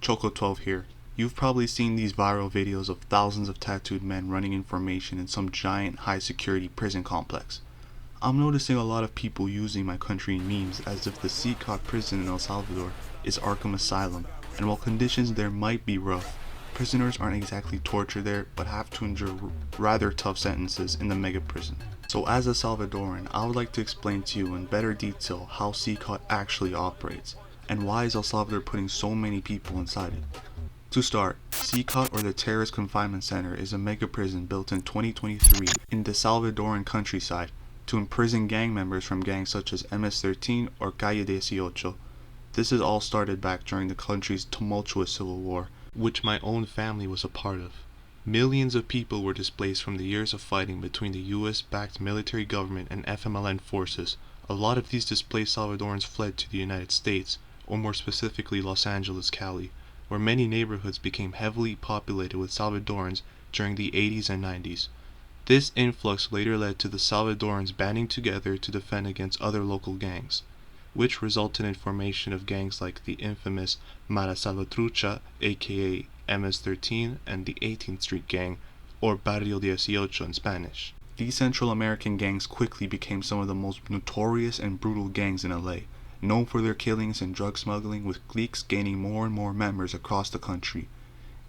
Choco12 here. You've probably seen these viral videos of thousands of tattooed men running in formation in some giant high-security prison complex. I'm noticing a lot of people using my country in memes as if the CCOT prison in El Salvador is Arkham Asylum, and while conditions there might be rough, prisoners aren't exactly tortured there but have to endure rather tough sentences in the mega prison. So as a Salvadoran, I would like to explain to you in better detail how CCOT actually operates, and why is El Salvador putting so many people inside it. To start, CCOT, or the Terrorist Confinement Center, is a mega prison built in 2023 in the Salvadoran countryside to imprison gang members from gangs such as MS-13 or Calle 18. This is all started back during the country's tumultuous civil war, which my own family was a part of. Millions of people were displaced from the years of fighting between the US-backed military government and FMLN forces. A lot of these displaced Salvadorans fled to the United States, or more specifically Los Angeles, Cali, where many neighborhoods became heavily populated with Salvadorans during the 80s and 90s. This influx later led to the Salvadorans banding together to defend against other local gangs, which resulted in formation of gangs like the infamous Mara Salvatrucha, aka MS-13, and the 18th Street Gang, or Barrio 18 in Spanish. These Central American gangs quickly became some of the most notorious and brutal gangs in LA, known for their killings and drug smuggling, with cliques gaining more and more members across the country.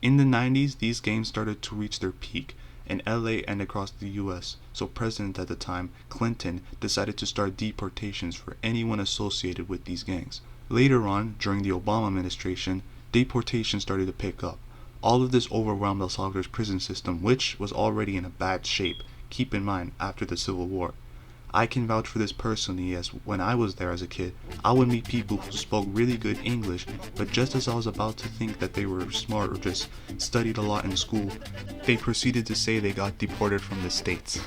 In the 90s, these gangs started to reach their peak in LA and across the US, so President at the time, Clinton, decided to start deportations for anyone associated with these gangs. Later on, during the Obama administration, deportations started to pick up. All of this overwhelmed El Salvador's prison system, which was already in a bad shape, keep in mind, after the Civil War. I can vouch for this personally, as when I was there as a kid, I would meet people who spoke really good English, but just as I was about to think that they were smart or just studied a lot in school, they proceeded to say they got deported from the States.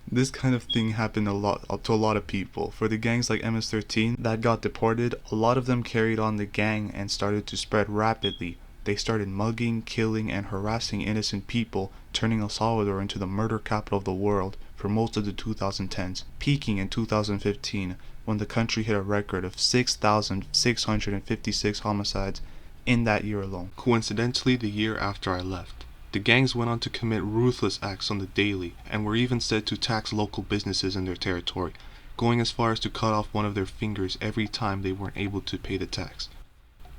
This kind of thing happened to a lot of people. For the gangs like MS-13 that got deported, a lot of them carried on the gang and started to spread rapidly. They started mugging, killing, and harassing innocent people, turning El Salvador into the murder capital of the world for most of the 2010s, peaking in 2015 when the country hit a record of 6,656 homicides in that year alone. Coincidentally, the year after I left, the gangs went on to commit ruthless acts on the daily and were even said to tax local businesses in their territory, going as far as to cut off one of their fingers every time they weren't able to pay the tax.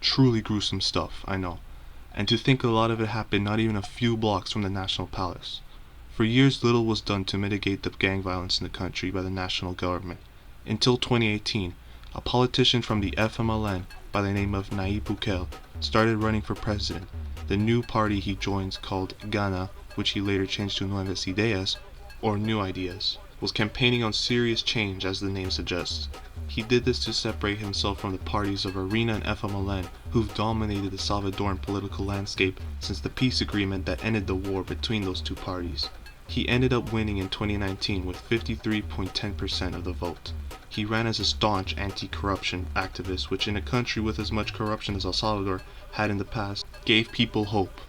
Truly gruesome stuff, I know. And to think a lot of it happened not even a few blocks from the National Palace. For years, little was done to mitigate the gang violence in the country by the national government. Until 2018, a politician from the FMLN by the name of Nayib Bukele started running for president. The new party he joins, called Gana, which he later changed to Nuevas Ideas, or New Ideas, was campaigning on serious change, as the name suggests. He did this to separate himself from the parties of Arena and FMLN, who've dominated the Salvadoran political landscape since the peace agreement that ended the war between those two parties. He ended up winning in 2019 with 53.10% of the vote. He ran as a staunch anti-corruption activist, which in a country with as much corruption as El Salvador had in the past, gave people hope.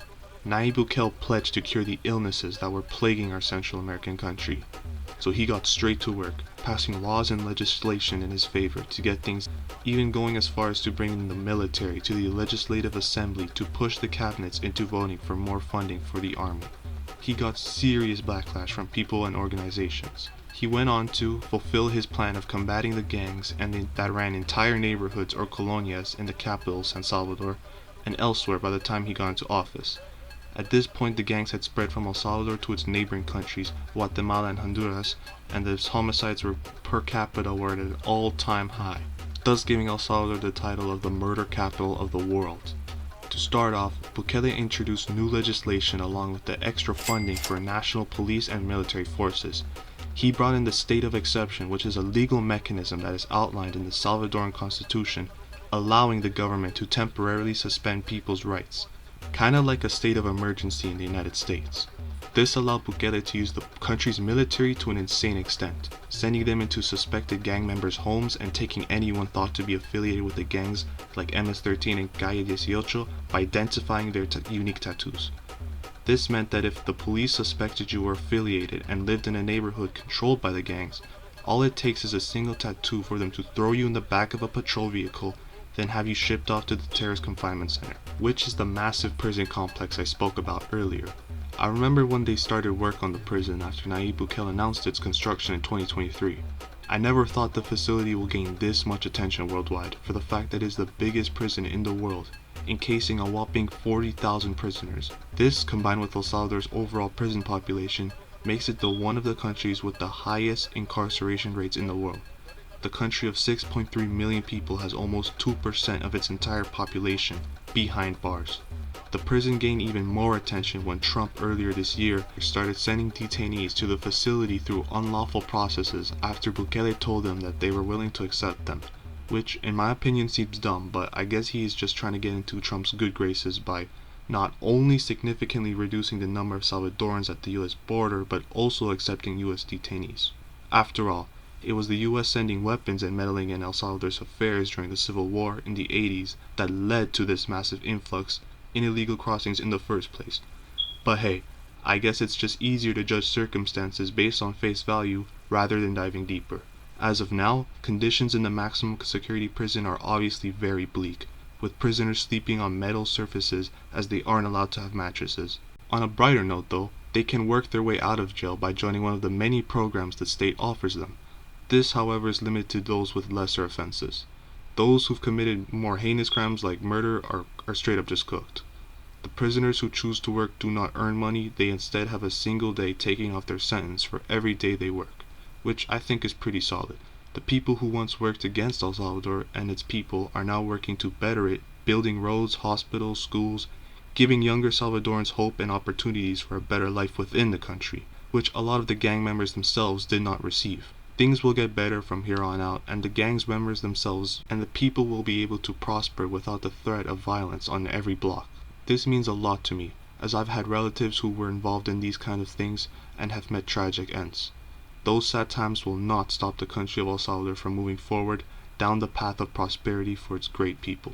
Nayib Bukele pledged to cure the illnesses that were plaguing our Central American country. So he got straight to work, passing laws and legislation in his favor to get things, even going as far as to bringing the military to the Legislative Assembly to push the cabinets into voting for more funding for the army. He got serious backlash from people and organizations. He went on to fulfill his plan of combating the gangs that ran entire neighborhoods or colonias in the capital, San Salvador, and elsewhere by the time he got into office. At this point, the gangs had spread from El Salvador to its neighboring countries, Guatemala and Honduras, and the homicides per capita were at an all-time high, thus giving El Salvador the title of the murder capital of the world. To start off, Bukele introduced new legislation along with the extra funding for national police and military forces. He brought in the state of exception, which is a legal mechanism that is outlined in the Salvadoran Constitution, allowing the government to temporarily suspend people's rights, kinda like a state of emergency in the United States. This allowed Bukele to use the country's military to an insane extent, sending them into suspected gang members' homes and taking anyone thought to be affiliated with the gangs like MS-13 and Calle 18 by identifying their unique tattoos. This meant that if the police suspected you were affiliated and lived in a neighborhood controlled by the gangs, all it takes is a single tattoo for them to throw you in the back of a patrol vehicle then have you shipped off to the terrorist confinement center, which is the massive prison complex I spoke about earlier. I remember when they started work on the prison after Nayib Bukele announced its construction in 2023. I never thought the facility will gain this much attention worldwide for the fact that it is the biggest prison in the world, encasing a whopping 40,000 prisoners. This, combined with El Salvador's overall prison population, makes it one of the countries with the highest incarceration rates in the world. The country of 6.3 million people has almost 2% of its entire population behind bars. The prison gained even more attention when Trump earlier this year started sending detainees to the facility through unlawful processes after Bukele told them that they were willing to accept them, which in my opinion seems dumb, but I guess he is just trying to get into Trump's good graces by not only significantly reducing the number of Salvadorans at the US border, but also accepting US detainees. After all, it was the US sending weapons and meddling in El Salvador's affairs during the Civil War in the 80s that led to this massive influx in illegal crossings in the first place. But hey, I guess it's just easier to judge circumstances based on face value rather than diving deeper. As of now, conditions in the maximum security prison are obviously very bleak, with prisoners sleeping on metal surfaces as they aren't allowed to have mattresses. On a brighter note though, they can work their way out of jail by joining one of the many programs the state offers them. This, however, is limited to those with lesser offenses. Those who've committed more heinous crimes like murder are straight up just cooked. The prisoners who choose to work do not earn money, they instead have a single day taking off their sentence for every day they work, which I think is pretty solid. The people who once worked against El Salvador and its people are now working to better it, building roads, hospitals, schools, giving younger Salvadorans hope and opportunities for a better life within the country, which a lot of the gang members themselves did not receive. Things will get better from here on out, and the gang's members themselves and the people will be able to prosper without the threat of violence on every block. This means a lot to me, as I've had relatives who were involved in these kind of things and have met tragic ends. Those sad times will not stop the country of El Salvador from moving forward down the path of prosperity for its great people.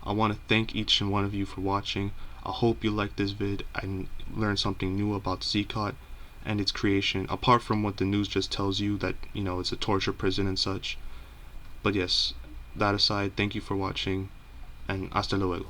I want to thank each and one of you for watching. I hope you liked this vid and learned something new about CCOT and its creation, apart from what the news just tells you that, it's a torture prison and such. But yes, that aside, thank you for watching, and hasta luego.